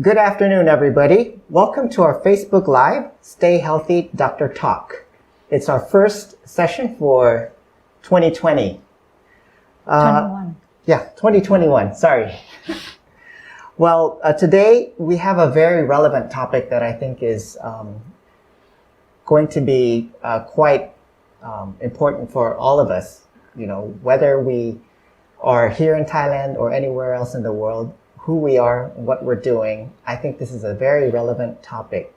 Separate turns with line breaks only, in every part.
Good afternoon, everybody. Welcome to our Facebook Live, Stay Healthy Doctor Talk. It's our first session for 2020. 2021, sorry. Well, today we have a very relevant topic that I think is going to be quite important for all of us, whether we are here in Thailand or anywhere else in the world, who we are and what we're doing. I think this is a very relevant topic.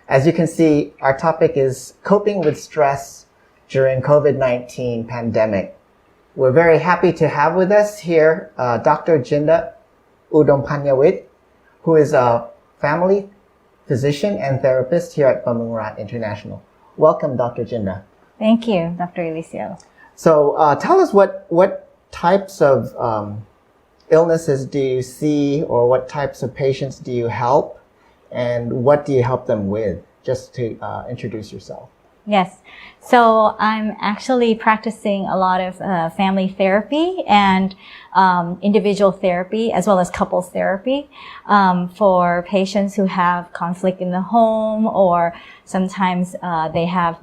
As you can see, our topic is coping with stress during COVID-19 pandemic. We're very happy to have with us here Dr. Jinda Udompanyawit, who is a family physician and therapist here at Bumrungrad International. Welcome, Dr. Jinda.
Thank you, Dr. Eliseo.
So tell us what types of illnesses do you see, or what types of patients do you help, and what do you help them with? Just to introduce yourself.
Yes. So I'm actually practicing a lot of family therapy and individual therapy, as well as couples therapy for patients who have conflict in the home, or sometimes they have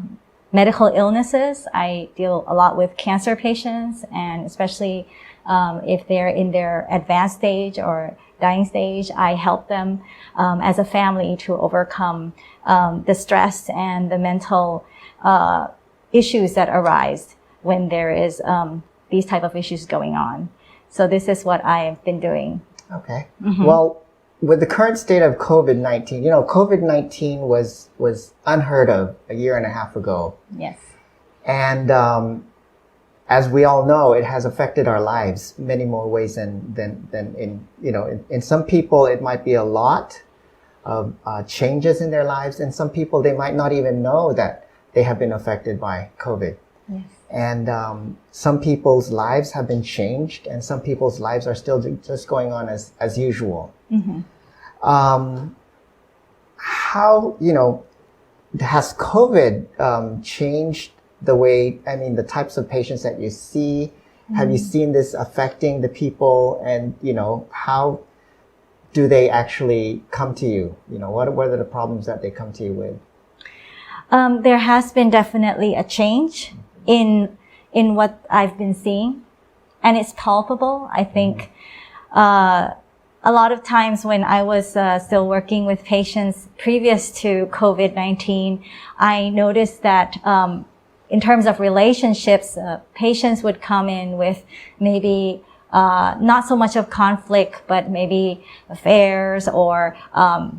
medical illnesses. I deal a lot with cancer patients, and especially if they're in their advanced stage or dying stage, I help them as a family to overcome the stress and the mental issues that arise when there is these type of issues going on. So this is what I've been doing. Okay.
Mm-hmm. Well, with the current state of COVID-19, COVID-19 was unheard of a year and a half ago.
Yes.
And as we all know, it has affected our lives many more ways than in some people it might be a lot of changes in their lives, and some people they might not even know that they have been affected by COVID.
Yes. And
some people's lives have been changed, and some people's lives are still just going on as usual. Mm-hmm. How has COVID changed the way, the types of patients that you see? Mm-hmm. Have you seen this affecting the people, and how do they actually come to you? What are the problems that they come to you with?
There has been definitely a change in what I've been seeing, and it's palpable. I think a lot of times when I was still working with patients previous to COVID-19, I noticed that in terms of relationships, patients would come in with maybe not so much of conflict, but maybe affairs or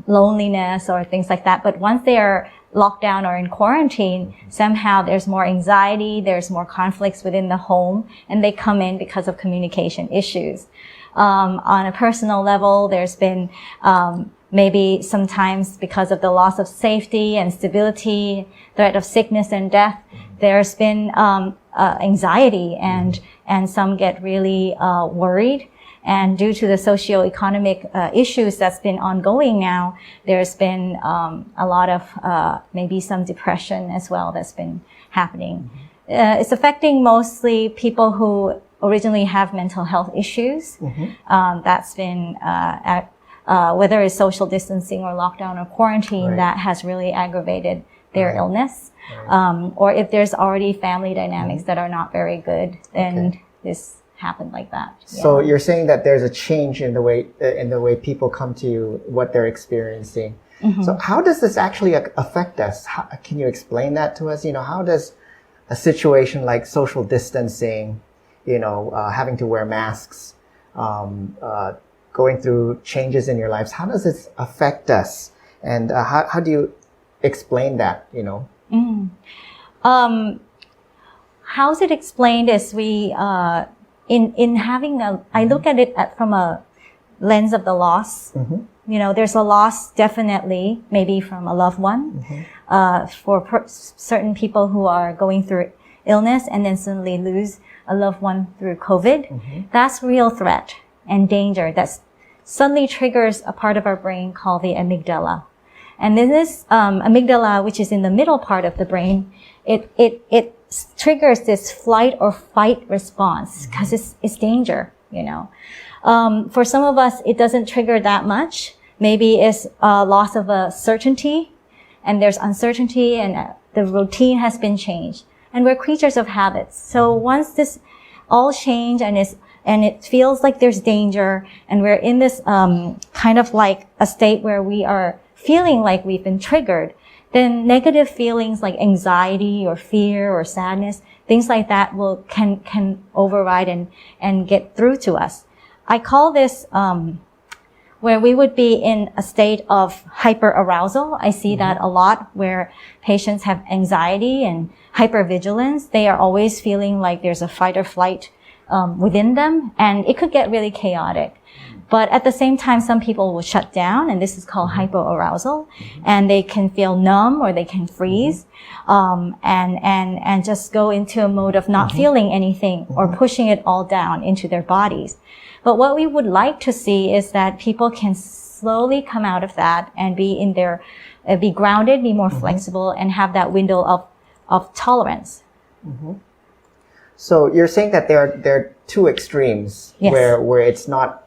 loneliness or things like that. But once they are locked down or in quarantine, somehow there's more anxiety, there's more conflicts within the home, and they come in because of communication issues. On a personal level, there's been maybe sometimes because of the loss of safety and stability, threat of sickness and death, there's been anxiety, and some get really worried. And due to the socioeconomic issues that's been ongoing now, there's been a lot of maybe some depression as well that's been happening. It's affecting mostly people who originally have mental health issues. Mm-hmm. That's been whether it's social distancing or lockdown or quarantine, right, that has really aggravated their right. illness. Right. Or if there's already family dynamics that are not very good, then this happened like that.
So you're saying that there's a change in the way people come to you, what they're experiencing. Mm-hmm. So how does this actually affect us? Can you explain that to us? How does a situation like social distancing, having to wear masks, going through changes in your lives, how does this affect us? And how do you explain that,
How's it explained is we, in having I look at it from a lens of the loss. Mm-hmm. There's a loss definitely, maybe from a loved one, mm-hmm. For certain people who are going through illness and then suddenly lose a loved one through COVID. Mm-hmm. That's real threat and danger that suddenly triggers a part of our brain called the amygdala. And then this amygdala, which is in the middle part of the brain, it triggers this flight or fight response because it's danger, you know. For some of us, it doesn't trigger that much. Maybe it's a loss of a certainty, and there's uncertainty, and the routine has been changed. And we're creatures of habits. So once this all change and it feels like there's danger, and we're in this kind of like a state where we are feeling like we've been triggered, then negative feelings like anxiety or fear or sadness, things like that can override and get through to us. I call this where we would be in a state of hyperarousal. I see that a lot where patients have anxiety and hypervigilance. They are always feeling like there's a fight or flight within them, and it could get really chaotic. But at the same time, some people will shut down, and this is called hypoarousal, and they can feel numb or they can freeze, and just go into a mode of not feeling anything or pushing it all down into their bodies. But what we would like to see is that people can slowly come out of that and be grounded, be more flexible, and have that window of tolerance.
So you're saying that there are two extremes.
Yes.
where it's not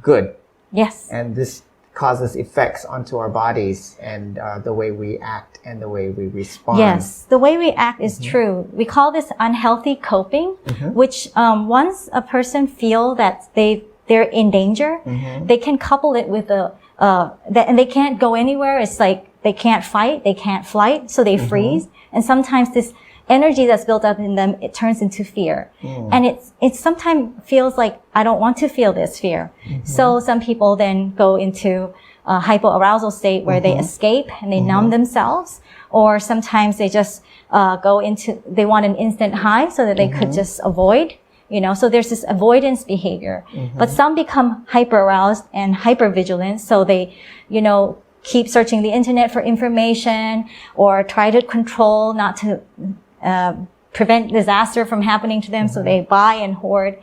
good.
Yes.
And this causes effects onto our bodies and the way we act and the way we respond.
Yes, the way we act is true. We call this unhealthy coping, which once a person feel that they're in danger, they can couple it with and they can't go anywhere. It's like they can't fight, they can't flight, so they freeze. And sometimes this energy that's built up in them, it turns into fear. And it sometimes feels like, I don't want to feel this fear. So some people then go into a hypoarousal state where they escape and they numb themselves. Or sometimes they just they want an instant high so that they could just avoid, you know. So there's this avoidance behavior. But some become hyperaroused and hypervigilant, so they, you know, keep searching the internet for information or try to control, not to prevent disaster from happening to them, so they buy and hoard.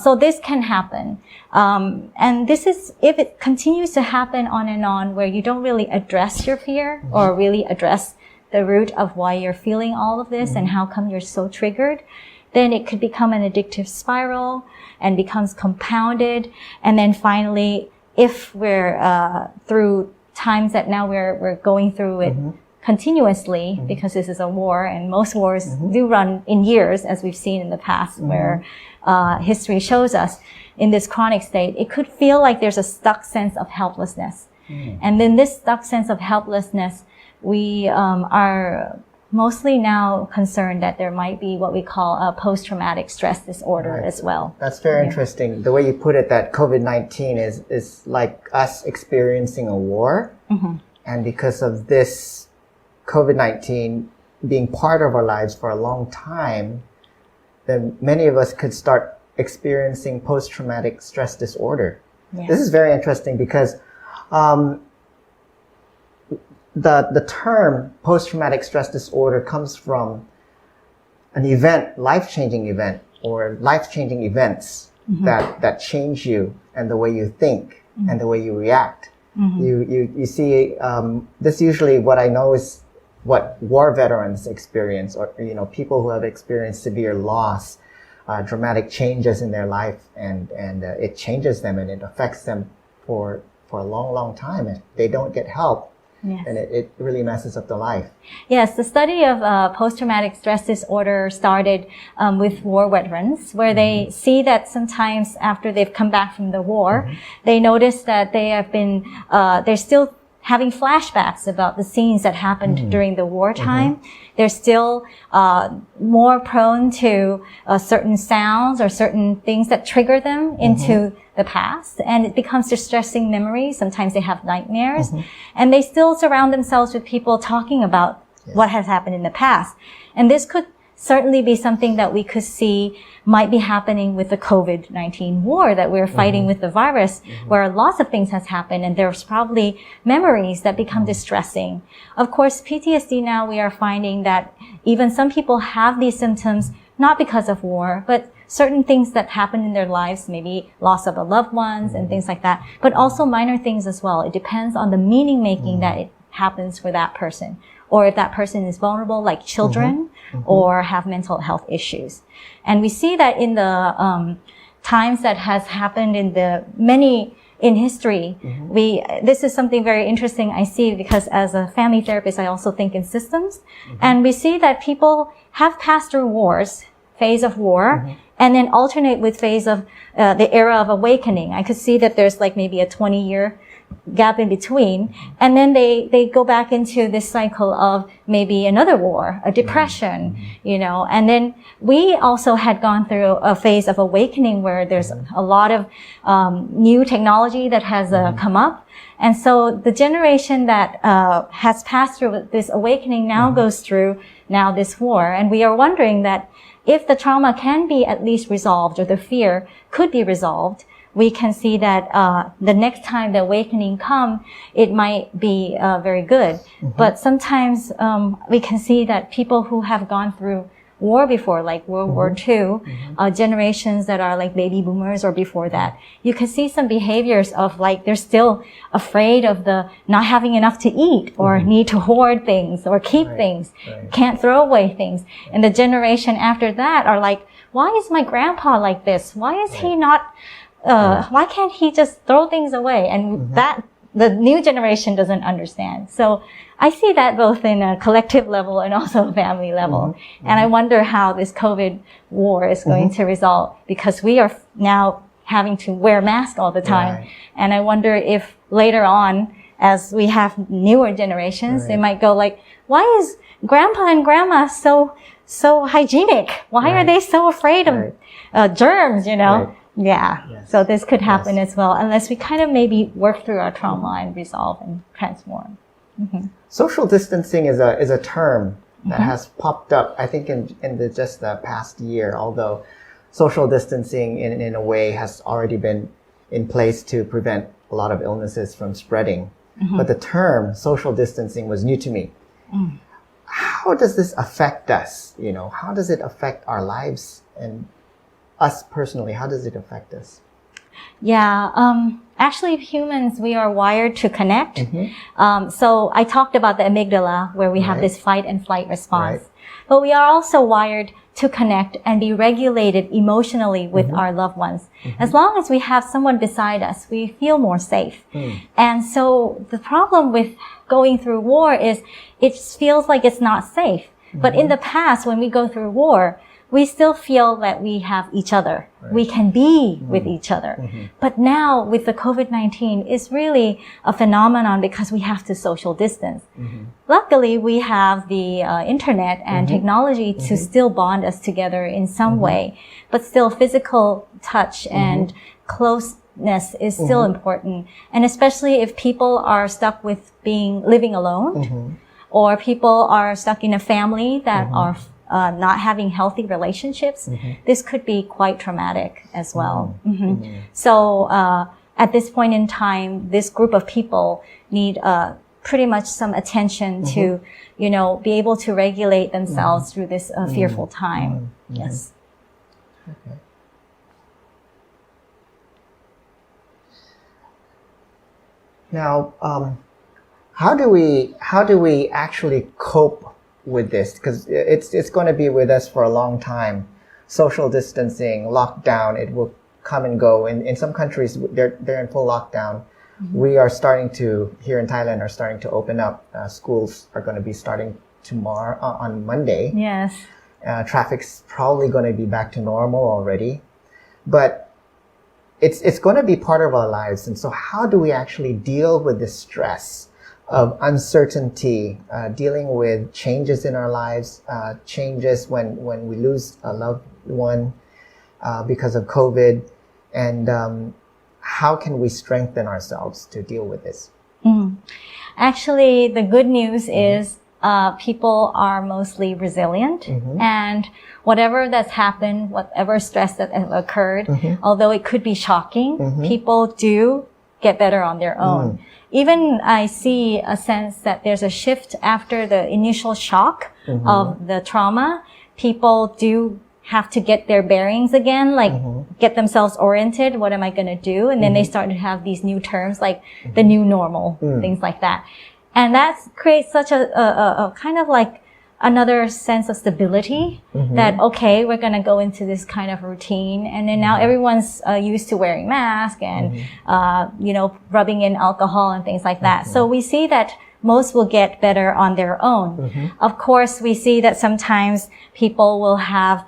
So this can happen. And this is, if it continues to happen on and on, where you don't really address your fear or really address the root of why you're feeling all of this and how come you're so triggered, then it could become an addictive spiral and becomes compounded. And then finally, if we're through times that now we're going through it continuously, because this is a war, and most wars do run in years, as we've seen in the past, where history shows us in this chronic state, it could feel like there's a stuck sense of helplessness. And then this stuck sense of helplessness, we are mostly now concerned that there might be what we call a post-traumatic stress disorder as well.
That's very interesting. The way you put it, that COVID-19 is like us experiencing a war. And because of this COVID-19 being part of our lives for a long time, then many of us could start experiencing post-traumatic stress disorder. This is very interesting because the term post-traumatic stress disorder comes from an event, life-changing event, or life-changing events that change you and the way you think and the way you react. You see, this usually, what I know is what war veterans experience, or, you know, people who have experienced severe loss, dramatic changes in their life, and it changes them and it affects them for a long time, and they don't get help. And it really messes up the life.
Yes, the study of post-traumatic stress disorder started with war veterans, where they see that sometimes after they've come back from the war, they notice that they have been, they're still having flashbacks about the scenes that happened during the wartime. They're still more prone to certain sounds or certain things that trigger them into the past, and it becomes distressing memories. Sometimes they have nightmares, and they still surround themselves with people talking about what has happened in the past. And this could certainly be something that we could see might be happening with the COVID-19 war that we're fighting with the virus, where lots of things has happened, and there's probably memories that become distressing. Of course, PTSD now, we are finding that even some people have these symptoms not because of war, but certain things that happen in their lives, maybe loss of a loved ones and things like that, but also minor things as well. It depends on the meaning making that it happens for that person. or if that person is vulnerable, like children, or have mental health issues. And we see that in the times that has happened in history, this is something very interesting I see, because as a family therapist, I also think in systems. And we see that people have passed through phase of war, and then alternate with phase of the era of awakening. I could see that there's like maybe a 20-year gap in between, and then they go back into this cycle of maybe another war, a depression, and then we also had gone through a phase of awakening where there's a lot of new technology that has come up. And so the generation that has passed through this awakening now goes through now this war, and we are wondering that if the trauma can be at least resolved, or the fear could be resolved, we can see that the next time the awakening come, it might be very good. But sometimes we can see that people who have gone through war before, like World War II, generations that are like baby boomers or before that, you can see some behaviors of like they're still afraid of the not having enough to eat, or need to hoard things or keep things, can't throw away things. And the generation after that are like, why is my grandpa like this? Why is he not why can't he just throw things away? And that the new generation doesn't understand. So I see that both in a collective level and also a family level. And I wonder how this COVID war is going to resolve, because we are now having to wear masks all the time. And I wonder if later on, as we have newer generations, they might go like, why is grandpa and grandma so hygienic? Why are they so afraid of germs, Yeah. Yes. So this could happen as well, unless we kind of maybe work through our trauma and resolve and transform.
Social distancing is a term that has popped up, I think, in just the past year, although social distancing in a way has already been in place to prevent a lot of illnesses from spreading. But the term social distancing was new to me. How does this affect us? How does it affect our lives and us personally? How does it affect us?
Yeah, actually humans, we are wired to connect. So I talked about the amygdala, where we have this fight and flight response. But we are also wired to connect and be regulated emotionally with our loved ones. As long as we have someone beside us, we feel more safe. And so the problem with going through war is it feels like it's not safe. But in the past, when we go through war, we still feel that we have each other. We can be with each other. But now with the COVID-19, it's really a phenomenon because we have to social distance. Luckily, we have the internet and technology to still bond us together in some way, but still physical touch and closeness is still important. And especially if people are stuck with living alone, or people are stuck in a family that are not having healthy relationships, this could be quite traumatic as well. So at this point in time, this group of people need pretty much some attention to, be able to regulate themselves through this fearful time. Yes.
Okay. Now, how do we actually cope with this? Because it's going to be with us for a long time. Social distancing, lockdown, it will come and go. In some countries, they're in full lockdown. We are starting to, here in Thailand, are starting to open up. Schools are going to be starting tomorrow, on Monday.
Yes.
Traffic's probably going to be back to normal already. But it's going to be part of our lives. And so how do we actually deal with the stress of uncertainty, dealing with changes in our lives, changes when we lose a loved one because of COVID, and how can we strengthen ourselves to deal with this?
Actually, the good news is people are mostly resilient, and whatever that's happened, whatever stress that has occurred, although it could be shocking, people do get better on their own. Even I see a sense that there's a shift after the initial shock of the trauma. People do have to get their bearings again, like get themselves oriented. What am I going to do? And then they start to have these new terms like the new normal, things like that. And that creates such a kind of like another sense of stability that, okay, we're going to go into this kind of routine. And then now everyone's used to wearing masks and, rubbing in alcohol and things like that. So we see that most will get better on their own. Of course, we see that sometimes people will have,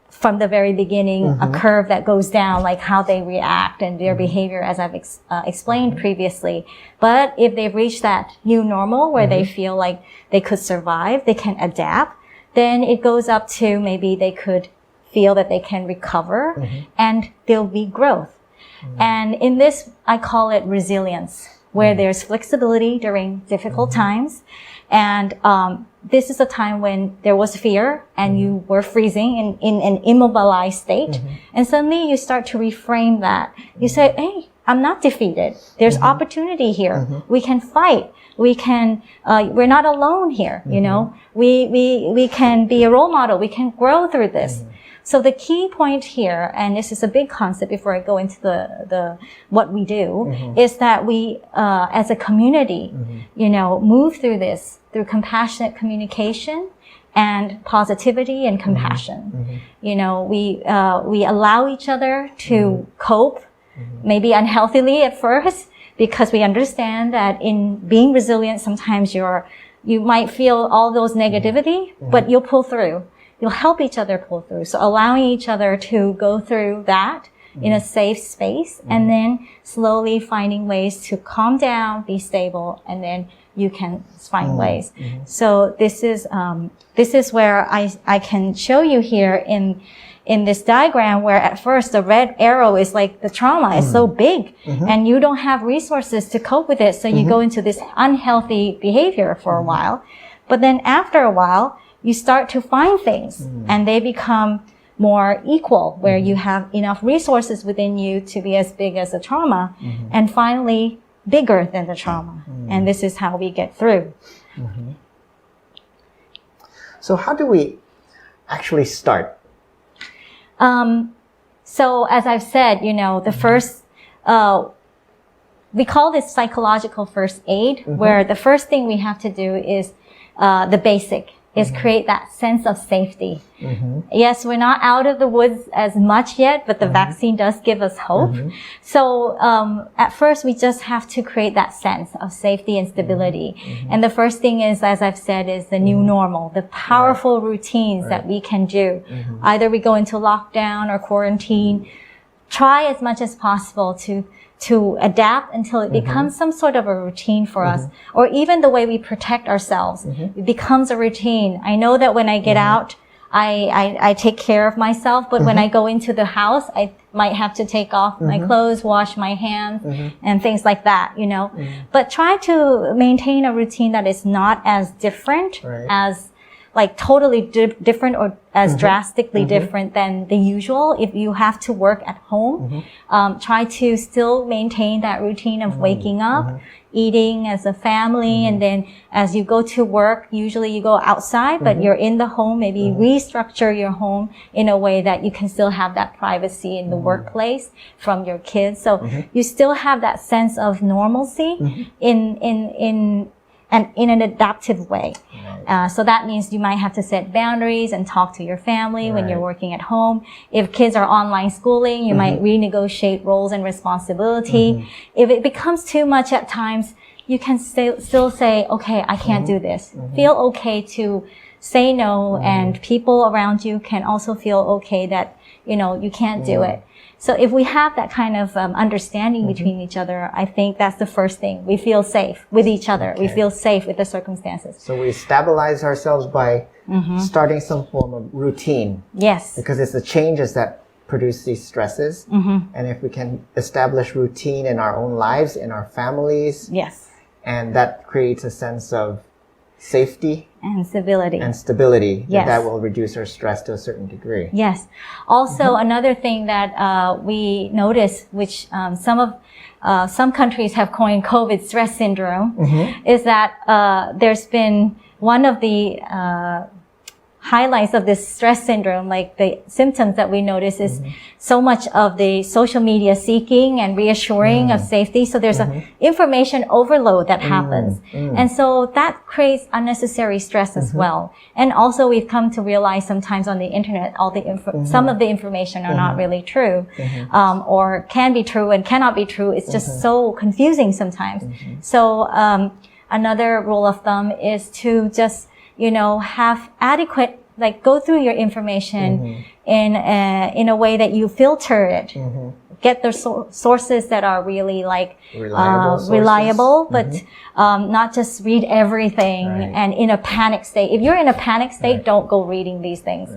from the very beginning, a curve that goes down, like how they react and their behavior, as I've explained previously. But if they've reached that new normal where they feel like they could survive, they can adapt, then it goes up to maybe they could feel that they can recover and there'll be growth. And in this, I call it resilience, where there's flexibility during difficult times. And this is a time when there was fear and you were freezing in an immobilized state. And suddenly you start to reframe that. You say, hey, I'm not defeated. There's opportunity here. We can fight. We can, we're not alone here. You know, we can be a role model. We can grow through this. So the key point here, and this is a big concept before I go into the what we do, is that we, as a community, move through this through compassionate communication and positivity and compassion. We allow each other to cope, maybe unhealthily at first, because we understand that in being resilient, sometimes you might feel all those negativity, but you'll pull through. You'll help each other pull through. So allowing each other to go through that in a safe space, and then slowly finding ways to calm down, be stable, and then you can find ways. So this is where I can show you here in this diagram, where at first the red arrow is like the trauma is so big and you don't have resources to cope with it. So you go into this unhealthy behavior for a while. But then after a while, you start to find things and they become more equal, where you have enough resources within you to be as big as the trauma and finally bigger than the trauma. And this is how we get through.
So how do we actually start?
So as I've said, the first, we call this psychological first aid, where the first thing we have to do is the basic. Is create that sense of safety. Yes, we're not out of the woods as much yet, but the vaccine does give us hope. So at first, we just have to create that sense of safety and stability. And the first thing is, as I've said, is the new normal, the powerful routines that we can do. Either we go into lockdown or quarantine. Try as much as possible to adapt until it becomes some sort of a routine for us, or even the way we protect ourselves. It becomes a routine. I know that when I get out, I take care of myself, but when I go into the house, I might have to take off my clothes, wash my hands, and things like that, But try to maintain a routine that is not as different as like totally different or as drastically different than the usual. If you have to work at home, try to still maintain that routine of waking up, eating as a family, and then as you go to work, usually you go outside, but you're in the home, maybe restructure your home in a way that you can still have that privacy in the workplace from your kids. So you still have that sense of normalcy in an adaptive way. So that means you might have to set boundaries and talk to your family when you're working at home. If kids are online schooling, you might renegotiate roles and responsibility. If it becomes too much at times, you can still say, okay, I can't do this. Feel okay to say no, and people around you can also feel okay that, you can't do it. So if we have that kind of understanding between each other, I think that's the first thing. We feel safe with each other. We feel safe with the circumstances.
So we stabilize ourselves by starting some form of routine.
Yes.
Because it's the changes that produce these stresses. And if we can establish routine in our own lives, in our families.
Yes.
And that creates a sense of safety
and stability.
Yes. That will reduce our stress to a certain degree.
Yes. Also, another thing that we notice, which some countries have coined COVID stress syndrome, is that there's been one of the highlights of this stress syndrome, like the symptoms that we notice is so much of the social media seeking and reassuring of safety. So there's a information overload that happens. And so that creates unnecessary stress as well. And also we've come to realize sometimes on the internet, some of the information are not really true, or can be true and cannot be true. It's just so confusing sometimes. So, another rule of thumb is to just, have adequate, like go through your information in a way that you filter it. Get the sources that are really like reliable, but not just read everything and in a panic state. If you're in a panic state, don't go reading these things.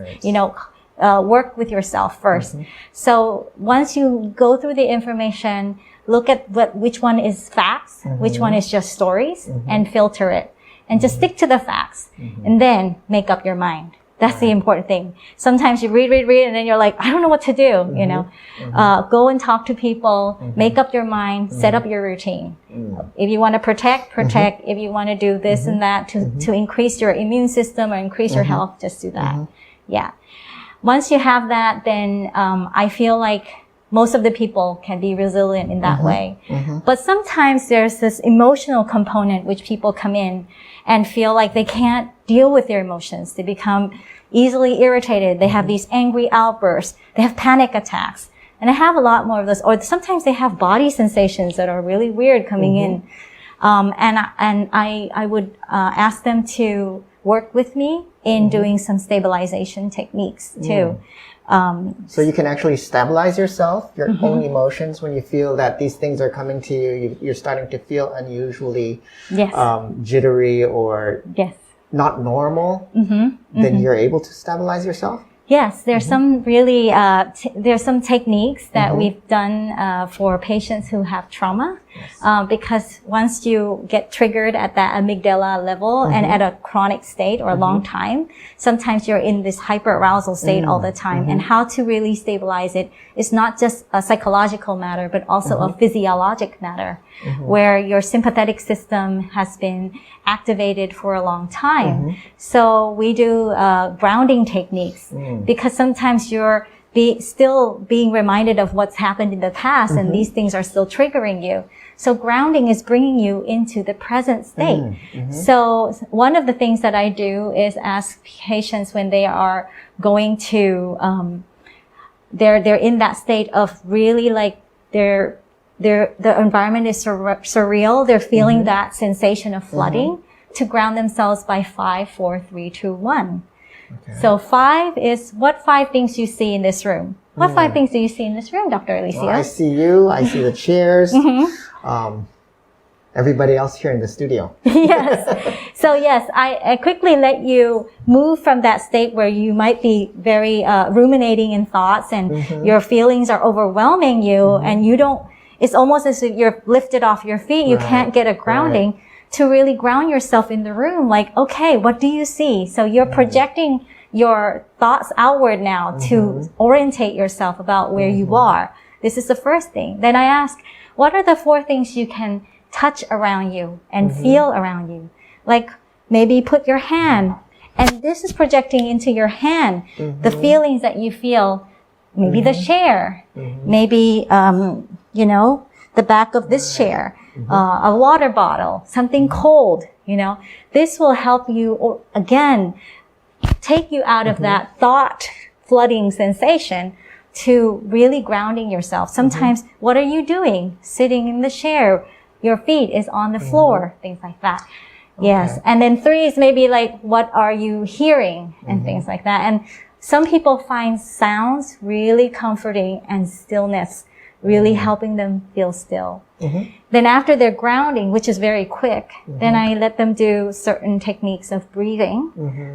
Work with yourself first. So once you go through the information, look at which one is facts, which one is just stories, and filter it. And just stick to the facts. And then make up your mind. That's the important thing. Sometimes you read, and then you're like, I don't know what to do, Go and talk to people, make up your mind, set up your routine. If you want to protect. If you want to do this and that to increase your immune system or increase your health, just do that. Yeah. Once you have that, then I feel like most of the people can be resilient in that way. But sometimes there's this emotional component which people come in and feel like they can't deal with their emotions. They become easily irritated. They have these angry outbursts. They have panic attacks. And I have a lot more of those. Or sometimes they have body sensations that are really weird coming in. And I would ask them to work with me in doing some stabilization techniques too.
So you can actually stabilize yourself, your own emotions, when you feel that these things are coming to you. You're starting to feel unusually jittery or not normal. Then you're able to stabilize yourself.
Yes, there's some really, there's some techniques that we've done for patients who have trauma. Because once you get triggered at that amygdala level and at a chronic state or a long time, sometimes you're in this hyperarousal state all the time. And how to really stabilize it is not just a psychological matter, but also a physiologic matter, where your sympathetic system has been activated for a long time. So we do grounding techniques because sometimes you're still being reminded of what's happened in the past and these things are still triggering you. So grounding is bringing you into the present state. So one of the things that I do is ask patients when they are going to, they're in that state of really like the environment is surreal. They're feeling that sensation of flooding to ground themselves by 5, 4, 3, 2, 1. Okay. So 5 is what 5 things you see in this room. What 5 things do you see in this room, Dr. Alicia?
Well, I see you. I see the chairs. Everybody else here in the studio.
Yes. So yes, I quickly let you move from that state where you might be very ruminating in thoughts and your feelings are overwhelming you and you don't, it's almost as if you're lifted off your feet. You can't get a grounding. To really ground yourself in the room, like, okay, what do you see? So you're projecting your thoughts outward now to orientate yourself about where you are. This is the first thing. Then I ask, what are the 4 things you can touch around you and feel around you? Like maybe put your hand, and this is projecting into your hand the feelings that you feel. Maybe the chair, maybe, the back of this chair. A water bottle, something cold, this will help you, again, take you out of that thought flooding sensation to really grounding yourself. Sometimes, what are you doing? Sitting in the chair, your feet is on the floor, things like that. Okay. Yes. And then 3 is maybe like, what are you hearing? And things like that. And some people find sounds really comforting and stillness really helping them feel still. Then after their grounding, which is very quick, then I let them do certain techniques of breathing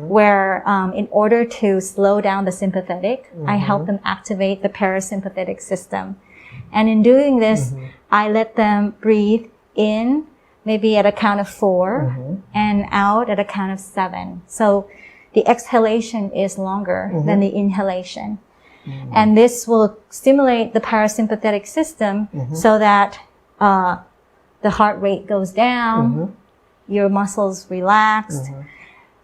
where in order to slow down the sympathetic, I help them activate the parasympathetic system. And in doing this, I let them breathe in maybe at a count of 4 and out at a count of 7. So the exhalation is longer than the inhalation. And this will stimulate the parasympathetic system so that the heart rate goes down, your muscles relaxed,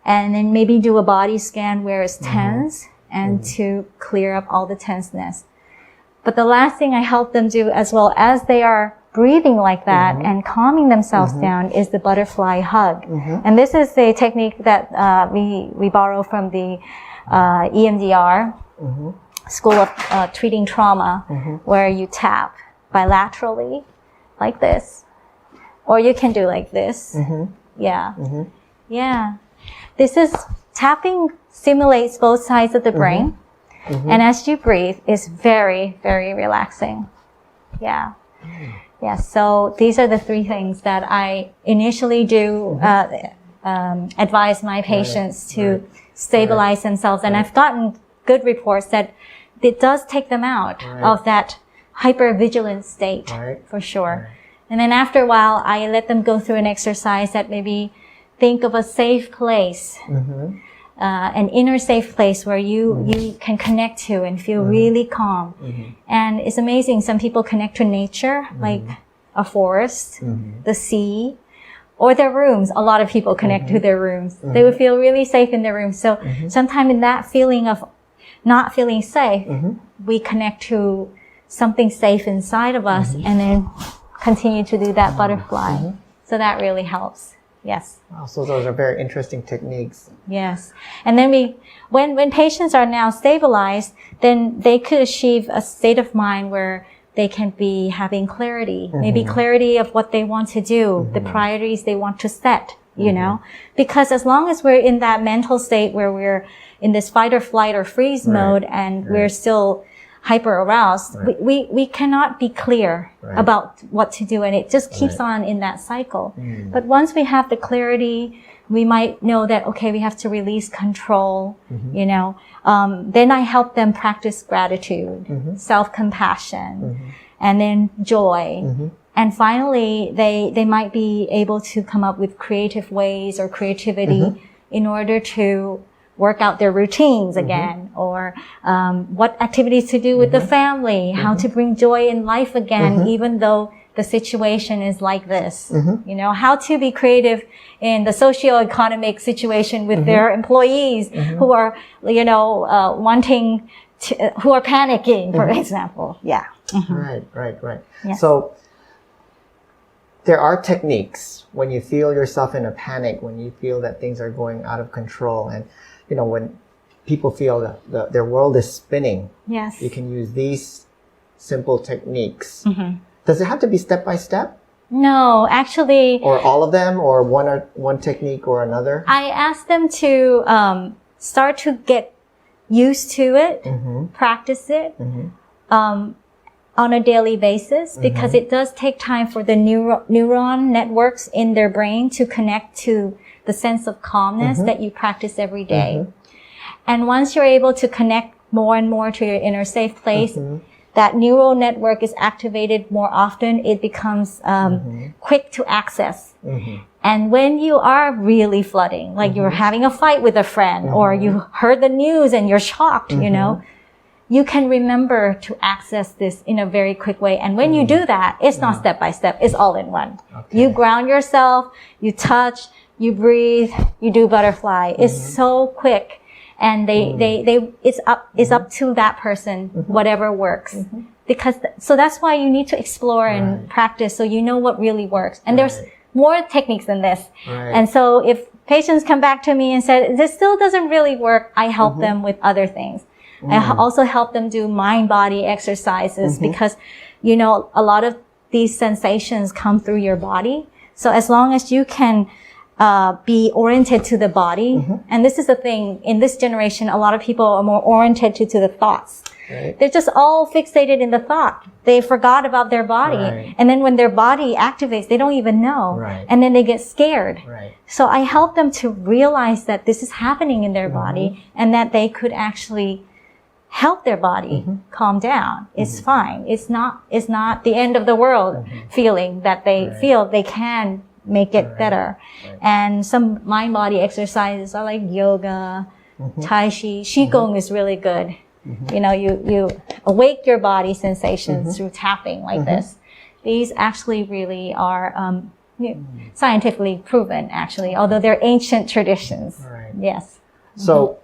and then maybe do a body scan where it's tense and to clear up all the tenseness. But the last thing I help them do as well as they are breathing like that and calming themselves down is the butterfly hug. And this is a technique that we borrow from the EMDR, School of Treating Trauma, where you tap bilaterally like this. Or you can do like this. Yeah. Yeah. This is tapping stimulates both sides of the brain. And as you breathe, it's very, very relaxing. Yeah. Yeah. So these are the 3 things that I initially do, advise my patients to stabilize themselves. And I've gotten good reports that it does take them out of that hypervigilant state for sure. And then after a while, I let them go through an exercise that maybe think of a safe place, an inner safe place where you can connect to and feel really calm. And it's amazing. Some people connect to nature, like a forest, the sea, or their rooms. A lot of people connect to their rooms. They would feel really safe in their rooms. So sometime in that feeling of not feeling safe, we connect to something safe inside of us and then continue to do that butterfly. So that really helps. Yes.
Wow, so those are very interesting techniques.
Yes. And then when patients are now stabilized, then they could achieve a state of mind where they can be having clarity, maybe clarity of what they want to do, the priorities they want to set, you know, because as long as we're in that mental state where we're in this fight or flight or freeze mode and we're still hyper aroused, we cannot be clear about what to do, and it just keeps on in that cycle. But once we have the clarity, we might know that, okay, we have to release control, you know. Then I help them practice gratitude, self-compassion, and then joy. And finally, they might be able to come up with creative ways or creativity in order to work out their routines again, or what activities to do with the family, how to bring joy in life again, even though the situation is like this. You know, how to be creative in the socio-economic situation with their employees who are, you know, wanting to, who are panicking, for example. Yeah.
Right.
Yes.
So there are techniques when you feel yourself in a panic, when you feel that things are going out of control, and you know, when people feel that their world is spinning.
Yes.
You can use these simple techniques. Does it have to be step by step?
No, actually.
Or all of them, or one technique or another?
I ask them to start to get used to it, practice it on a daily basis, because it does take time for the neuron networks in their brain to connect to the sense of calmness that you practice every day. And once you're able to connect more and more to your inner safe place, that neural network is activated more often. It becomes quick to access. And when you are really flooding, like you're having a fight with a friend, or you heard the news and you're shocked, you know, you can remember to access this in a very quick way. And when you do that, it's not step by step, it's all in one. You ground yourself, you touch, you breathe, you do butterfly. It's so quick. And it's up to that person, whatever works. Because, so that's why you need to explore and practice so you know what really works. And there's more techniques than this. And so if patients come back to me and say, this still doesn't really work, I help them with other things. I also help them do mind-body exercises because, you know, a lot of these sensations come through your body. So as long as you can be oriented to the body. And this is the thing, in this generation, a lot of people are more oriented to the thoughts. They're just all fixated in the thought. They forgot about their body. And then when their body activates, they don't even know. And then they get scared. So I help them to realize that this is happening in their body and that they could actually help their body calm down. It's fine. It's not the end of the world feeling that they feel. They can make it better. And some mind-body exercises are like yoga, Tai Chi. Qigong is really good. You know, you awake your body sensations through tapping like this. These actually really are scientifically proven, actually, although they're ancient traditions. Yes.
So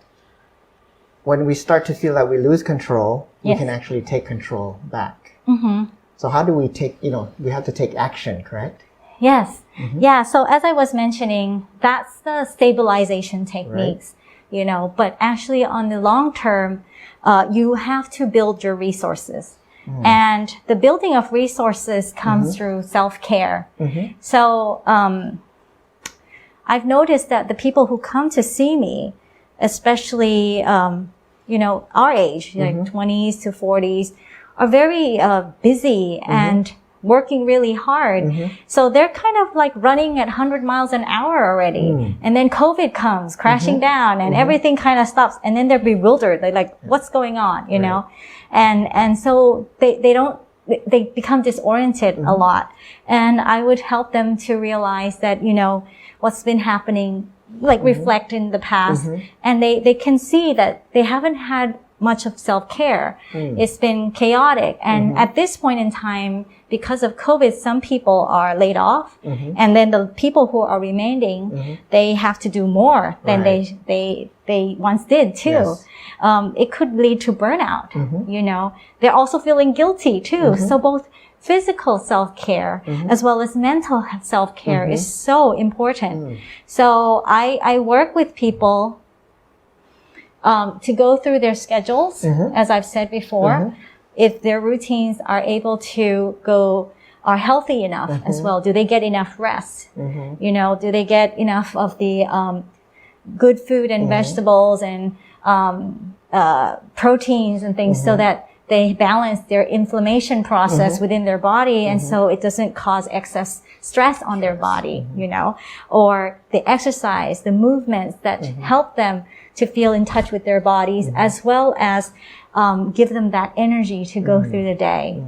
when we start to feel that we lose control, we
Yes.
can actually take control back.
Mm-hmm.
So how do we take, we have to take action, correct?
Yes. Yeah. So as I was mentioning, that's the stabilization techniques, but actually on the long term, you have to build your resources. And the building of resources comes through self-care. So, I've noticed that the people who come to see me, especially, our age, like 20s to 40s, are very busy and working really hard. So they're kind of like running at 100 miles an hour already. And then COVID comes crashing down and everything kind of stops. And then they're bewildered. They're like, what's going on, you know? And so they become disoriented a lot. And I would help them to realize that, what's been happening, like reflect in the past. And they can see that they haven't had much of self-care. It's been chaotic. And at this point in time, because of COVID, some people are laid off. And then the people who are remaining, they have to do more than they once did too.
Yes.
It could lead to burnout, They're also feeling guilty too. So both physical self-care as well as mental self-care is so important. So I work with people to go through their schedules, as I've said before, if their routines are able to are healthy enough as well. Do they get enough rest? Do they get enough of the good food and vegetables and proteins and things so that they balance their inflammation process within their body and so it doesn't cause excess stress on their body, or the exercise, the movements that help them to feel in touch with their bodies as well as give them that energy to go through the day,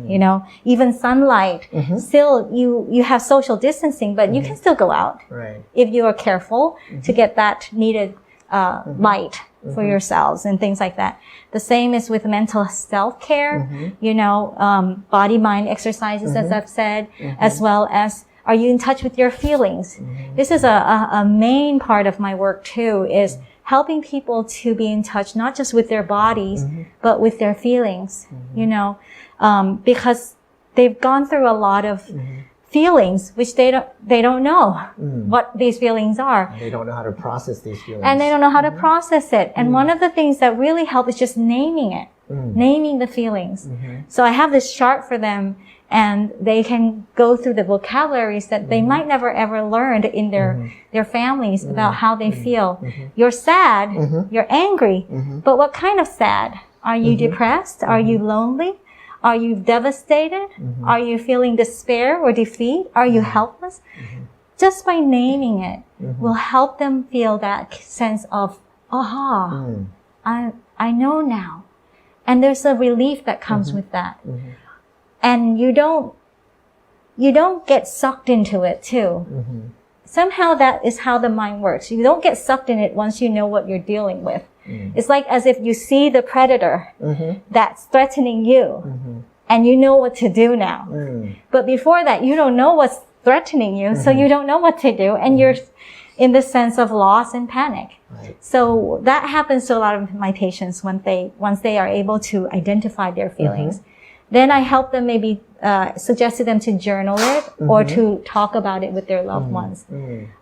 even sunlight. Still, you have social distancing, but you can still go out if you are careful to get that needed light for yourselves and things like that. The same is with mental self-care, body, mind exercises, as I've said, as well as are you in touch with your feelings? This is a main part of my work too, is helping people to be in touch not just with their bodies, but with their feelings, because they've gone through a lot of feelings which they don't know what these feelings are.
They don't know how to process these feelings.
And they don't know how to process it. And one of the things that really help is just naming it, naming the feelings. So I have this chart for them and they can go through the vocabularies that they might never ever learned in their families about how they feel. You're sad, you're angry, but what kind of sad? Are you depressed? Are you lonely? Are you devastated? Are you feeling despair or defeat? Are you helpless? Just by naming it will help them feel that sense of, aha, I know now. And there's a relief that comes with that. And you don't get sucked into it too. Somehow that is how the mind works. You don't get sucked in it once you know what you're dealing with. It's like as if you see the predator that's threatening you and you know what to do now. But before that, you don't know what's threatening you, so you don't know what to do and you're in the sense of loss and panic. So that happens to a lot of my patients once they are able to identify their feelings. Then I help them maybe suggest to them to journal it or to talk about it with their loved ones.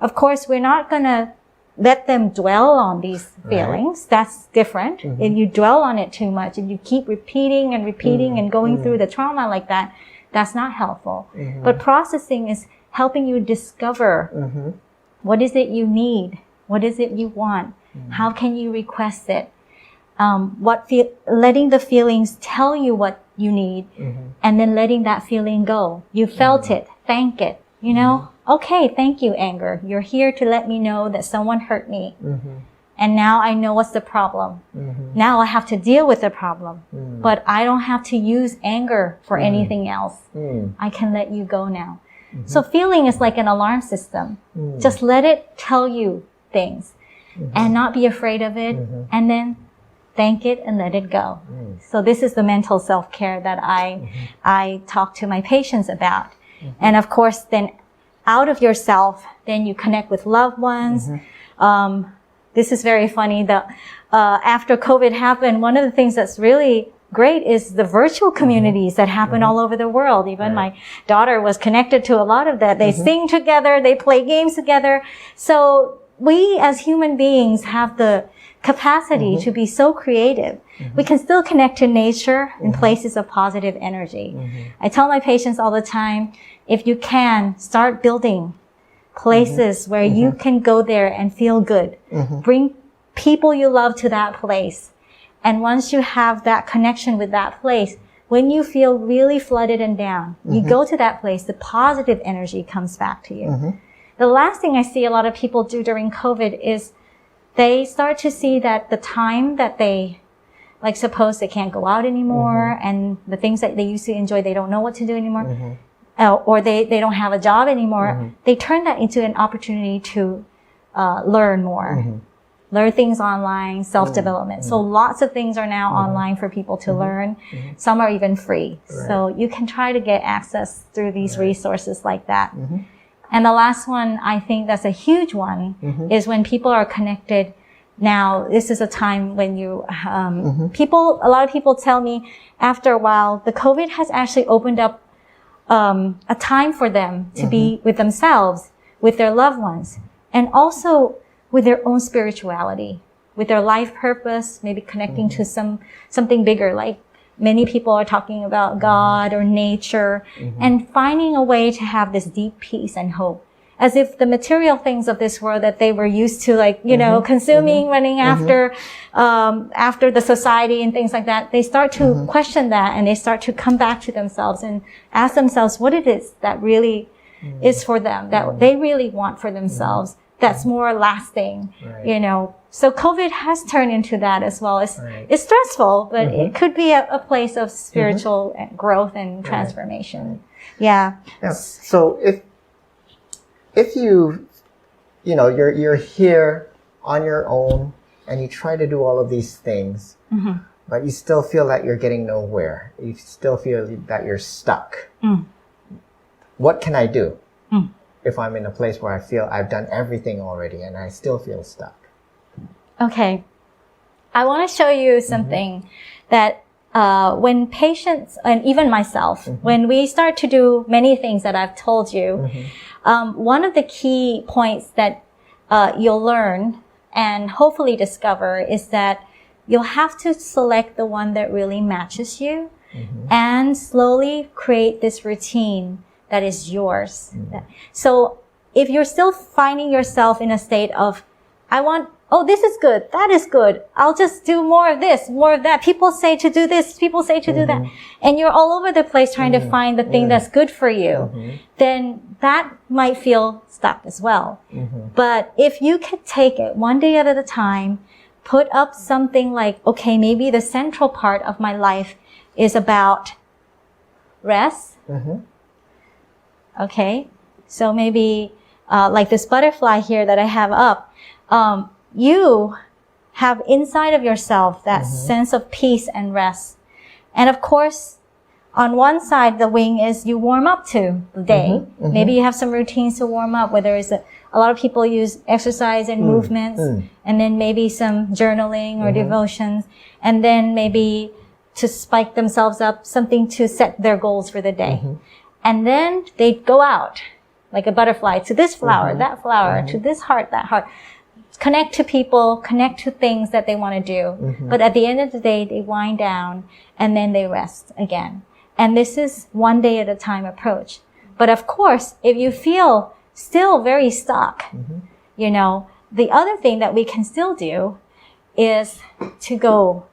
Of course, we're not going to let them dwell on these feelings. That's different. If you dwell on it too much, if you keep repeating and repeating and going through the trauma like that, that's not helpful. But processing is helping you discover what is it you need? What is it you want? How can you request it? Letting the feelings tell you what you need and then letting that feeling go. You felt it. Thank it. Okay, thank you, anger. You're here to let me know that someone hurt me. And now I know what's the problem. Now I have to deal with the problem. But I don't have to use anger for anything else. I can let you go now. So feeling is like an alarm system. Just let it tell you things and not be afraid of it. And then thank it and let it go. So this is the mental self-care that I talk to my patients about. And of course, then out of yourself, then you connect with loved ones. this is very funny. After COVID happened, one of the things that's really great is the virtual communities that happen all over the world. Even my daughter was connected to a lot of that. They sing together, they play games together. So we as human beings have the capacity to be so creative. We can still connect to nature in places of positive energy. I tell my patients all the time, if you can, start building places where you can go there and feel good. Bring people you love to that place. And once you have that connection with that place, when you feel really flooded and down, you go to that place, the positive energy comes back to you. The last thing I see a lot of people do during COVID is they start to see that the time that they, like suppose they can't go out anymore and the things that they used to enjoy, they don't know what to do anymore, or they don't have a job anymore, they turn that into an opportunity to learn more. Learn things online, self-development. So lots of things are now online for people to learn. Some are even free. So you can try to get access through these resources like that. And the last one, I think that's a huge one, is when people are connected. Now, this is a time when you, a lot of people tell me after a while, the COVID has actually opened up a time for them to be with themselves, with their loved ones, and also with their own spirituality, with their life purpose, maybe connecting to something bigger, like many people are talking about God or nature, and finding a way to have this deep peace and hope. As if the material things of this world that they were used to, like, you know, consuming, running after the society and things like that, they start to question that, and they start to come back to themselves and ask themselves what it is that really is for them, that they really want for themselves. That's more lasting, you know. So COVID has turned into that as well. It's stressful, but it could be a place of spiritual growth and transformation. Yeah.
So if you know, you're here on your own and you try to do all of these things, but you still feel that you're getting nowhere. You still feel that you're stuck. What can I do? If I'm in a place where I feel I've done everything already and I still feel stuck?
Okay. I want to show you something that when patients, and even myself, when we start to do many things that I've told you, one of the key points that you'll learn and hopefully discover is that you'll have to select the one that really matches you and slowly create this routine that is yours. So if you're still finding yourself in a state of, this is good, that is good, I'll just do more of this, more of that. People say to do this, people say to do that. And you're all over the place trying to find the thing that's good for you. Then that might feel stuck as well. But if you can take it one day at a time, put up something like, okay, maybe the central part of my life is about rest. Okay, so maybe like this butterfly here that I have up, you have inside of yourself that sense of peace and rest. And of course, on one side, the wing is you warm up to the day. Maybe you have some routines to warm up, whether it's a lot of people use exercise and movements, and then maybe some journaling or devotions, and then maybe to spike themselves up, something to set their goals for the day. And then they go out like a butterfly to this flower, that flower, to this heart, that heart. Connect to people, connect to things that they want to do. But at the end of the day, they wind down and then they rest again. And this is one day at a time approach. But of course, if you feel still very stuck, you know, the other thing that we can still do is to go,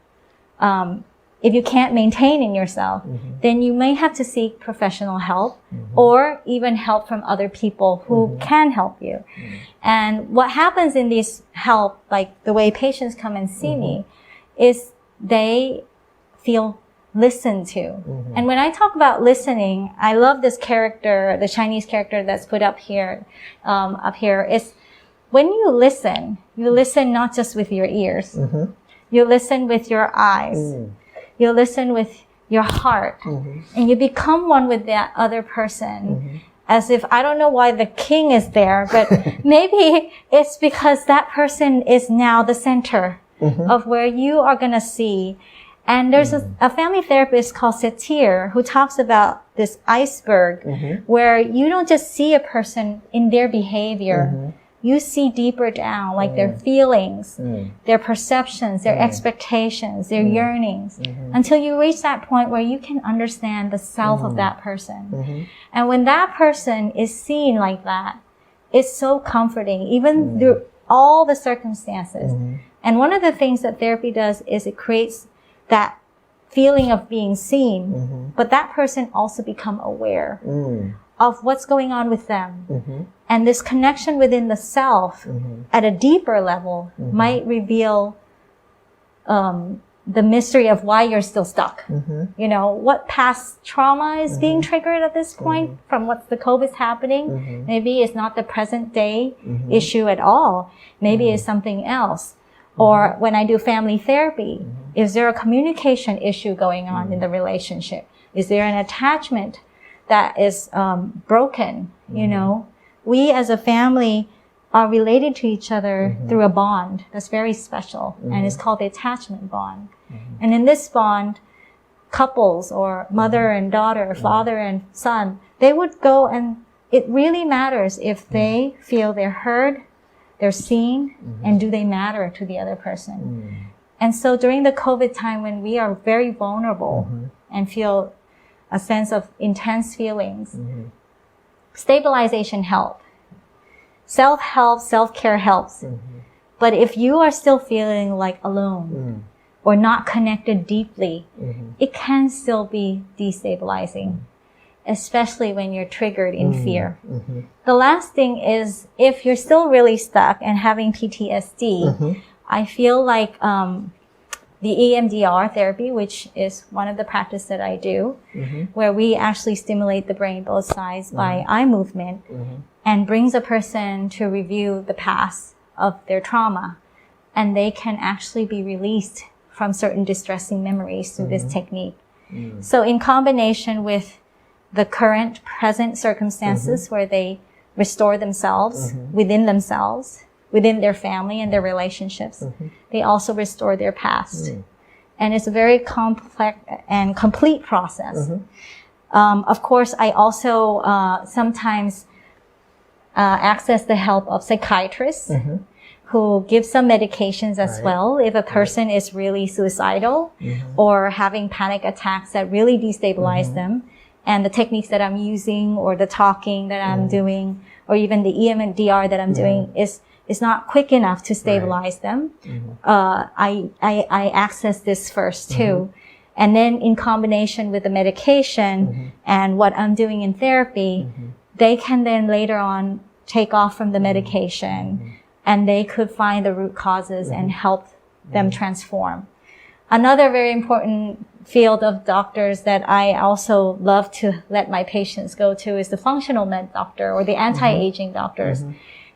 if you can't maintain in yourself, then you may have to seek professional help or even help from other people who can help you. And what happens in this help, like the way patients come and see me, is they feel listened to. And when I talk about listening, I love this character, the Chinese character that's put up here, is when you listen not just with your ears, you listen with your eyes. You listen with your heart, and you become one with that other person. as if I don't know why the king is there, but maybe it's because that person is now the center of where you are going to see. And there's a family therapist called Selfcare who talks about this iceberg where you don't just see a person in their behavior. You see deeper down, like their feelings, their perceptions, their expectations, their yearnings, until you reach that point where you can understand the self of that person. And when that person is seen like that, it's so comforting, even through all the circumstances. And one of the things that therapy does is it creates that feeling of being seen, but that person also become aware of what's going on with them. And this connection within the self at a deeper level might reveal the mystery of why you're still stuck. You know, what past trauma is being triggered at this point from what the COVID's happening. Maybe it's not the present day issue at all. Maybe it's something else. Or when I do family therapy, is there a communication issue going on in the relationship? Is there an attachment that is broken? You know, we as a family are related to each other through a bond that's very special, and it's called the attachment bond. And in this bond, couples or mother and daughter, father and son, they would go, and it really matters if they feel they're heard, they're seen, and do they matter to the other person. And so during the COVID time, when we are very vulnerable and feel a sense of intense feelings, stabilization helps. Self-help, self-care helps. But if you are still feeling like alone or not connected deeply, it can still be destabilizing, especially when you're triggered in fear. The last thing is, if you're still really stuck and having PTSD, I feel like the EMDR therapy, which is one of the practice that I do, where we actually stimulate the brain both sides by eye movement, and brings a person to review the past of their trauma, and they can actually be released from certain distressing memories through this technique. So in combination with the current present circumstances where they restore themselves, within their family and their relationships, they also restore their past. And it's a very complex and complete process. Of course, I also sometimes access the help of psychiatrists who give some medications as well if a person is really suicidal or having panic attacks that really destabilize them. And the techniques that I'm using, or the talking that I'm doing, or even the EMDR that I'm doing is not quick enough to stabilize them. I access this first too. And then in combination with the medication and what I'm doing in therapy, they can then later on take off from the medication, and they could find the root causes and help them transform. Another very important field of doctors that I also love to let my patients go to is the functional med doctor or the anti-aging doctors.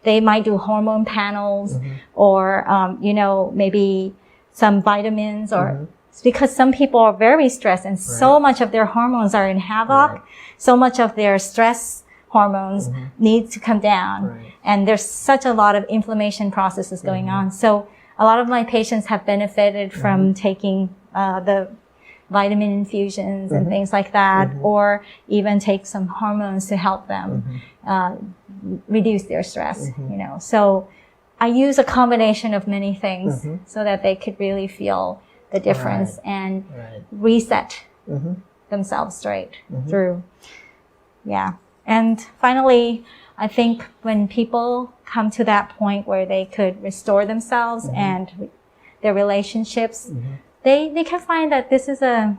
They might do hormone panels or, you know, maybe some vitamins, or because some people are very stressed and so much of their hormones are in havoc. So much of their stress hormones need to come down. And there's such a lot of inflammation processes going on. So a lot of my patients have benefited from taking the vitamin infusions and things like that, or even take some hormones to help them reduce their stress, you know. So I use a combination of many things so that they could really feel the difference and reset themselves straight through. Yeah. And finally, I think when people come to that point where they could restore themselves and their relationships, they can find that this is the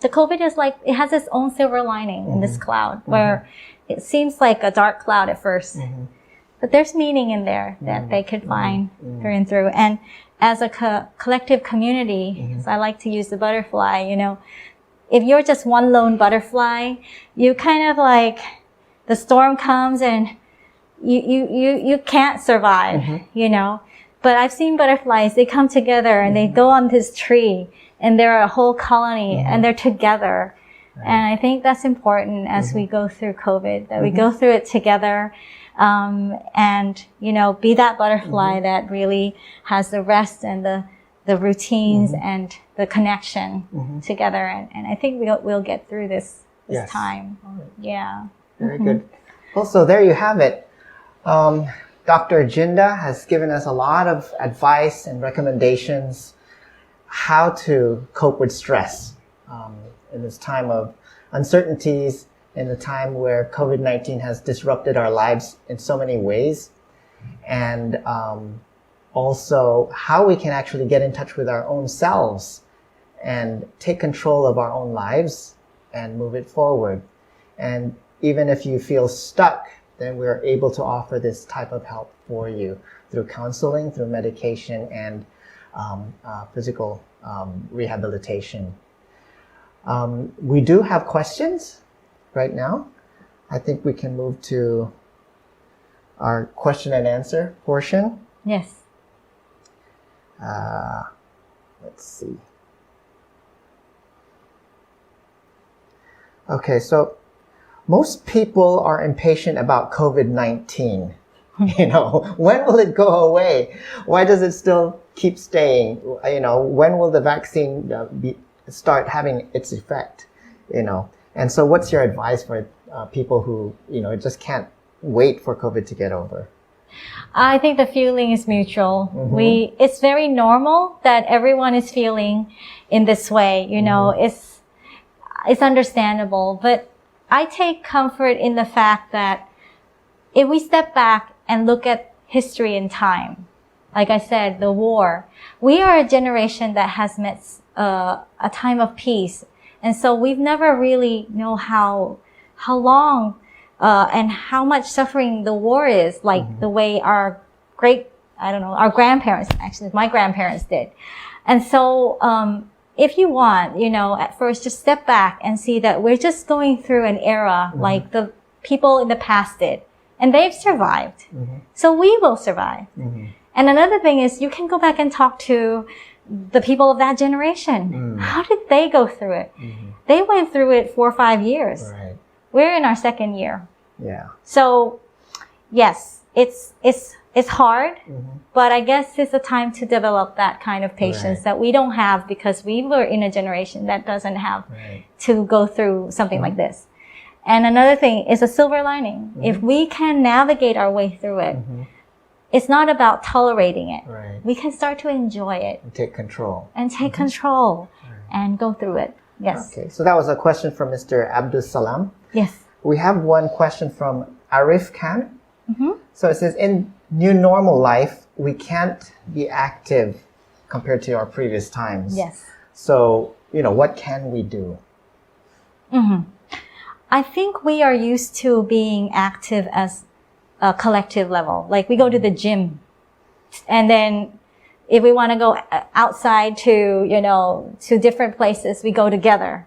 COVID is like, it has its own silver lining in this cloud, where it seems like a dark cloud at first, but there's meaning in there that they could find through and through. And as a collective community, so I like to use the butterfly, you know, if you're just one lone butterfly, you kind of like, the storm comes and you can't survive, you know. But I've seen butterflies, they come together and they go on this tree, and they're a whole colony and they're together.
Right.
And I think that's important as we go through COVID, that we go through it together. And, you know, be that butterfly that really has the rest and the routines and the connection together. And I think we'll get through this
Yes.
time.
Right.
Yeah.
Very good. Also, there you have it. Dr. Jinda has given us a lot of advice and recommendations how to cope with stress in this time of uncertainties, in the time where COVID-19 has disrupted our lives in so many ways, and also how we can actually get in touch with our own selves and take control of our own lives and move it forward. And even if you feel stuck, then we're able to offer this type of help for you through counseling, through medication, and physical rehabilitation. We do have questions right now. I think we can move to our question and answer portion.
Yes.
Let's see. Okay, so most people are impatient about COVID-19. You know, when will it go away? Why does it still keep staying? You know, when will the vaccine start having its effect? You know, and so what's your advice for people who, you know, just can't wait for COVID to get over?
I think the feeling is mutual. It's very normal that everyone is feeling in this way. You know, it's understandable, but I take comfort in the fact that if we step back and look at history and time, like I said, the war, we are a generation that has met a time of peace. And so we've never really know how long and how much suffering the war is, like the way our grandparents, actually my grandparents did. And so if you want, you know, at first just step back and see that we're just going through an era like the people in the past did. And they've survived. So we will survive. And another thing is you can go back and talk to the people of that generation. How did they go through it? They went through it 4 or 5 years.
Right.
We're in our second year.
Yeah.
So yes, it's hard, but I guess it's a time to develop that kind of patience that we don't have because we were in a generation that doesn't have to go through something like this. And another thing is a silver lining. If we can navigate our way through it, it's not about tolerating it.
Right.
We can start to enjoy it.
And take control.
And take control and go through it. Yes.
Okay, so that was a question from Mr. Abdul Salam.
Yes.
We have one question from Arif Khan. So it says, in new normal life, we can't be active compared to our previous times.
Yes.
So, you know, what can we do?
I think we are used to being active as a collective level. Like we go to the gym and then if we want to go outside to, you know, to different places, we go together.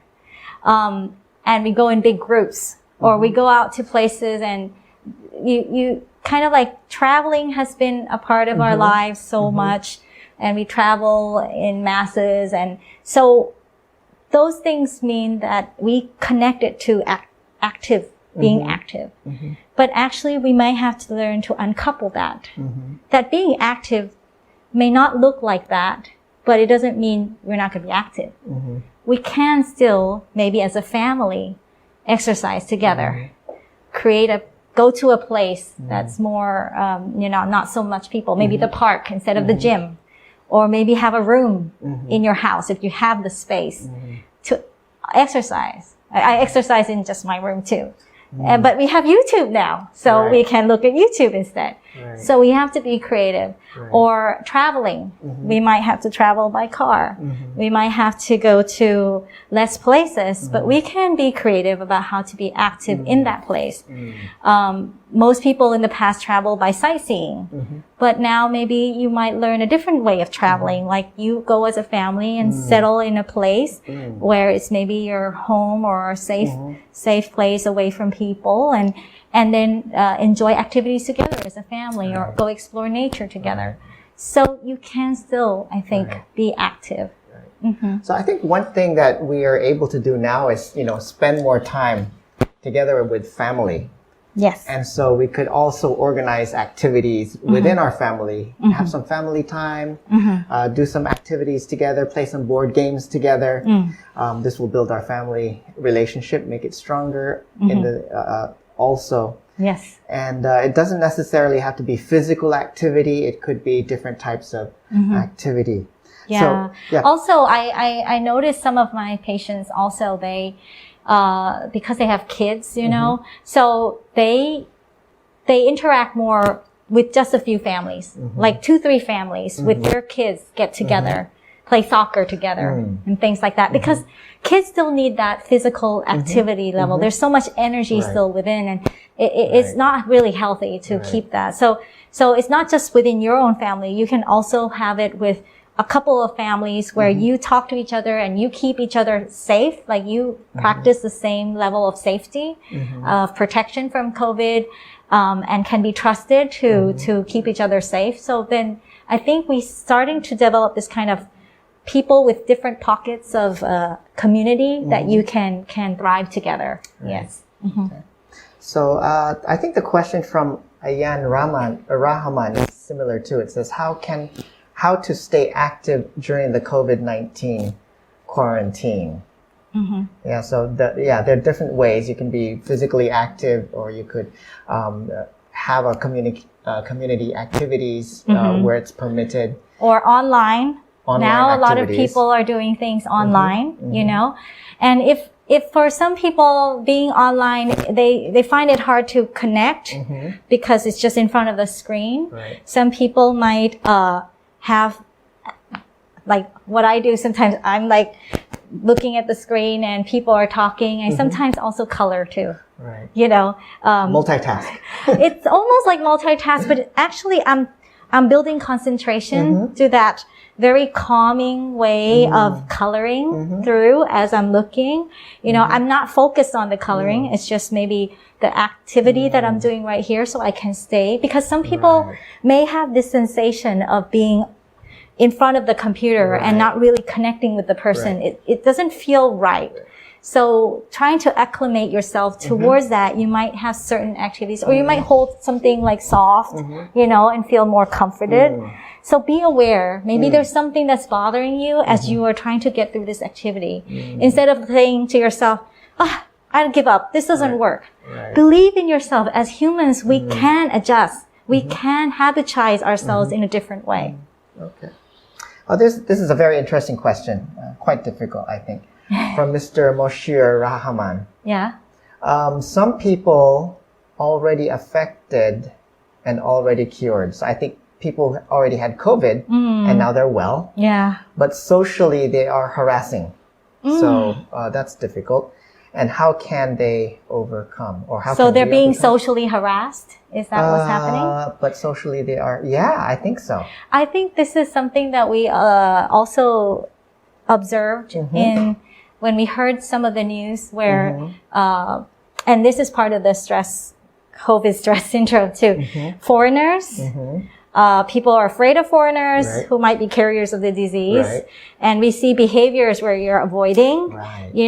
And we go in big groups or we go out to places and you kind of like traveling has been a part of our lives so much and we travel in masses. And so those things mean that we connect it to active, being active. But actually we might have to learn to uncouple that. That being active may not look like that, but it doesn't mean we're not going to be active. We can still, maybe as a family, exercise together, go to a place that's more, you know, not so much people, maybe the park instead of the gym, or maybe have a room in your house if you have the space to exercise. I exercise in just my room too. But we have YouTube now, so we can look at YouTube instead. So we have to be creative. Or traveling. We might have to travel by car. We might have to go to less places, but we can be creative about how to be active in that place. Most people in the past travel by sightseeing, but now maybe you might learn a different way of traveling, like you go as a family and settle in a place where it's maybe your home or a safe place away from people and then enjoy activities together as a family or go explore nature together. So you can still, I think, be active
So I think one thing that we are able to do now is, spend more time together with family.
Yes.
And so we could also organize activities within our family, have some family time, do some activities together, play some board games together. This will build our family relationship, make it stronger in the also.
Yes.
And it doesn't necessarily have to be physical activity. It could be different types of activity.
Yeah.
So, yeah.
Also, I noticed some of my patients also, they, because they have kids, so they interact more with just a few families, like 2-3 families with their kids get together, play soccer together and things like that, because kids still need that physical activity level. There's so much energy still within, and it's not really healthy to keep that. So it's not just within your own family. You can also have it with a couple of families where you talk to each other and you keep each other safe, like you practice the same level of safety, of protection from COVID, and can be trusted to keep each other safe. So then I think we're starting to develop this kind of people with different pockets of community that you can thrive together. Yes.
Okay. So I think the question from Ayan Rahman is similar too. It says, how to stay active during the COVID-19 quarantine. Yeah, so there are different ways. You can be physically active, or you could have a community activities where it's permitted.
Or online. Now a lot of people are doing things online, and if for some people being online, they find it hard to connect because it's just in front of the screen.
Right.
Some people might have, like what I do sometimes, I'm like looking at the screen and people are talking. I sometimes also color too.
Right.
Multitask. It's almost like multitask, but actually I'm building concentration to that very calming way of coloring through as I'm looking. I'm not focused on the coloring. It's just maybe the activity that I'm doing right here so I can stay. Because some people may have this sensation of being in front of the computer and not really connecting with the person. It doesn't feel right. So trying to acclimate yourself towards that, you might have certain activities, or you might hold something like soft, and feel more comforted. So be aware. Maybe there's something that's bothering you as you are trying to get through this activity. Instead of saying to yourself, I'll give up. This doesn't work. Believe in yourself. As humans, we can adjust. We can habituize ourselves in a different way.
Okay. Oh, this is a very interesting question. Quite difficult, I think. From Mr. Moshir Rahman.
Yeah.
Some people already affected and already cured. So I think people already had COVID and now they're well.
Yeah.
But socially they are harassing. So that's difficult. And how can they overcome? Or how? So
they're being socially harassed? Is that what's happening?
But socially they are. Yeah, I think so.
I think this is something that we also observed in when we heard some of the news where, and this is part of the COVID stress syndrome too. Foreigners, people are afraid of foreigners who might be carriers of the disease. And we see behaviors where you're avoiding,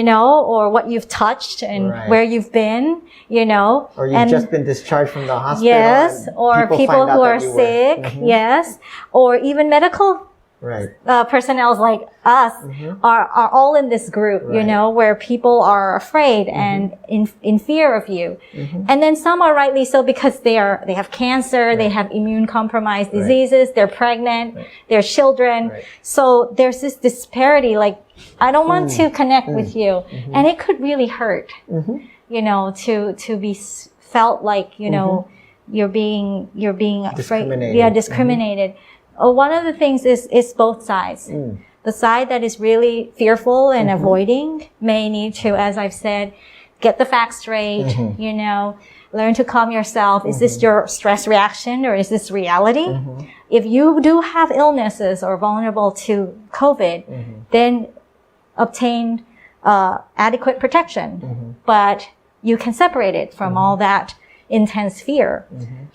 or what you've touched and where you've been,
Or you've just been discharged from the hospital.
Yes, or people who are sick, yes, or even medical personnel like us are all in this group, where people are afraid and in fear of you. And then some are rightly so because they have cancer, they have immune compromised diseases, they're pregnant, they're children. So there's this disparity, like, I don't want to connect with you. And it could really hurt, to be felt like, you're being afraid. Yeah, discriminated. One of the things is both sides. The side that is really fearful and avoiding may need to, as I've said, get the facts straight, learn to calm yourself. Is this your stress reaction or is this reality? If you do have illnesses or vulnerable to COVID, then obtain adequate protection. But you can separate it from all that intense fear.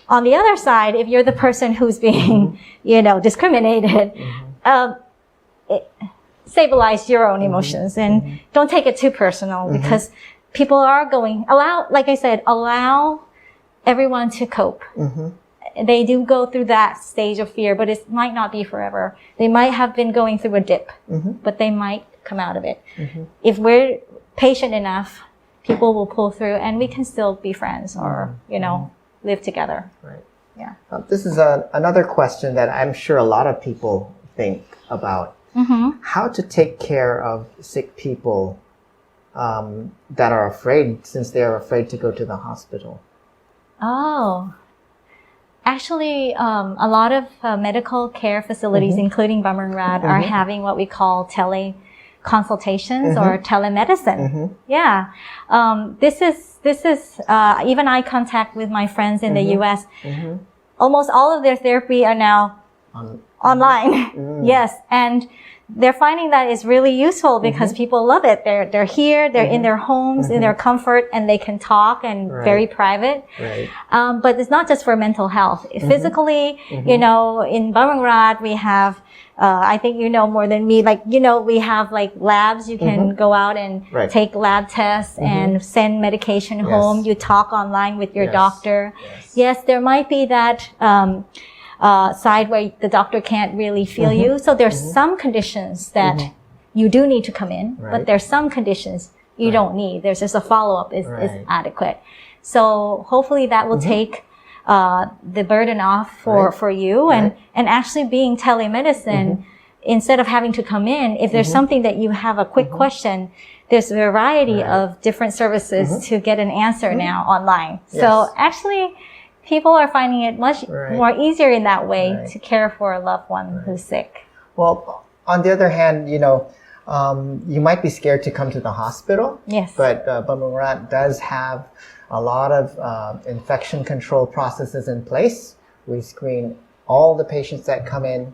On the other side, if you're the person who's being, discriminated, stabilize your own emotions and don't take it too personal because people are like I said, allow everyone to cope. They do go through that stage of fear, but it might not be forever. They might have been going through a dip, but they might come out of it. If we're patient enough, people will pull through and we can still be friends or, live together.
Right.
Yeah.
This is another question that I'm sure a lot of people think about. How to take care of sick people that are afraid, since they are afraid to go to the hospital.
Oh, actually, a lot of medical care facilities, including Bumrungrad, are having what we call teleconsultations or telemedicine. Yeah. This is even eye contact with my friends in the U.S. Almost all of their therapy are now online. Yes. And they're finding that it's really useful because people love it. They're here, they're in their homes, in their comfort, and they can talk and very private.
Right.
But it's not just for mental health. Physically, in Bumrungrad, we have, I think you know more than me, we have labs. You can go out and take lab tests and send medication home. You talk online with your doctor. Yes, there might be that, side where the doctor can't really feel you. So there's some conditions that you do need to come in, but there's some conditions you don't need. There's just a follow-up is adequate. So hopefully that will take the burden off for you and actually being telemedicine, instead of having to come in, if there's something that you have a quick question, there's a variety of different services to get an answer now online. So actually, people are finding it much more easier in that way to care for a loved one who's sick.
Well, on the other hand, you might be scared to come to the hospital.
Yes.
But Bumrungrad does have a lot of infection control processes in place. We screen all the patients that come in,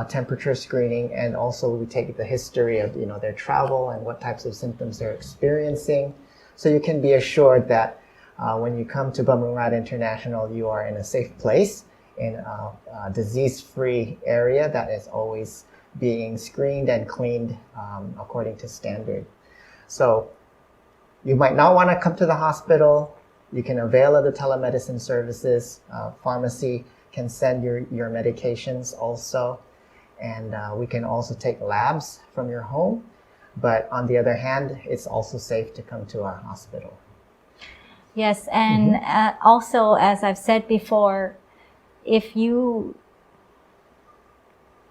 temperature screening, and also we take the history of their travel and what types of symptoms they're experiencing. So you can be assured that when you come to Bumrungrad International, you are in a safe place, in a disease-free area that is always being screened and cleaned according to standard. So you might not want to come to the hospital. You can avail of the telemedicine services. Pharmacy can send your medications also. And we can also take labs from your home. But on the other hand, it's also safe to come to our hospital.
Yes, and also, as I've said before, if you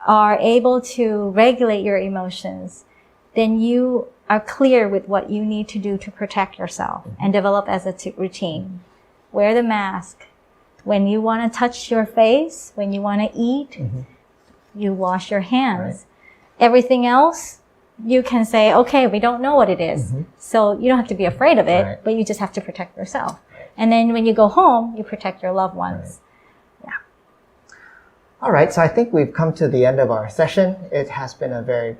are able to regulate your emotions, then you are clear with what you need to do to protect yourself and develop as a routine. Wear the mask. When you want to touch your face, when you want to eat, you wash your hands. Everything else, you can say, okay, we don't know what it is. So you don't have to be afraid of it, but you just have to protect yourself. And then when you go home, you protect your loved ones. Yeah.
All right. So I think we've come to the end of our session. It has been a very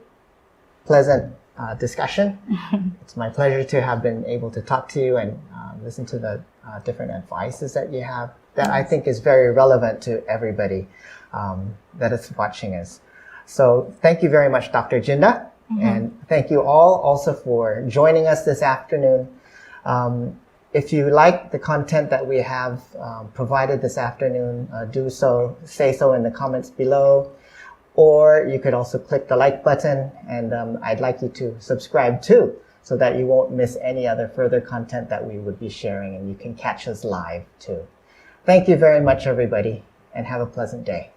pleasant discussion. It's my pleasure to have been able to talk to you and listen to the different advices that you have that I think is very relevant to everybody that is watching us. So thank you very much, Dr. Jinda. And thank you all also for joining us this afternoon. If you like the content that we have provided this afternoon, say so in the comments below. Or you could also click the like button, and I'd like you to subscribe too, so that you won't miss any other further content that we would be sharing, and you can catch us live too. Thank you very much, everybody, and have a pleasant day.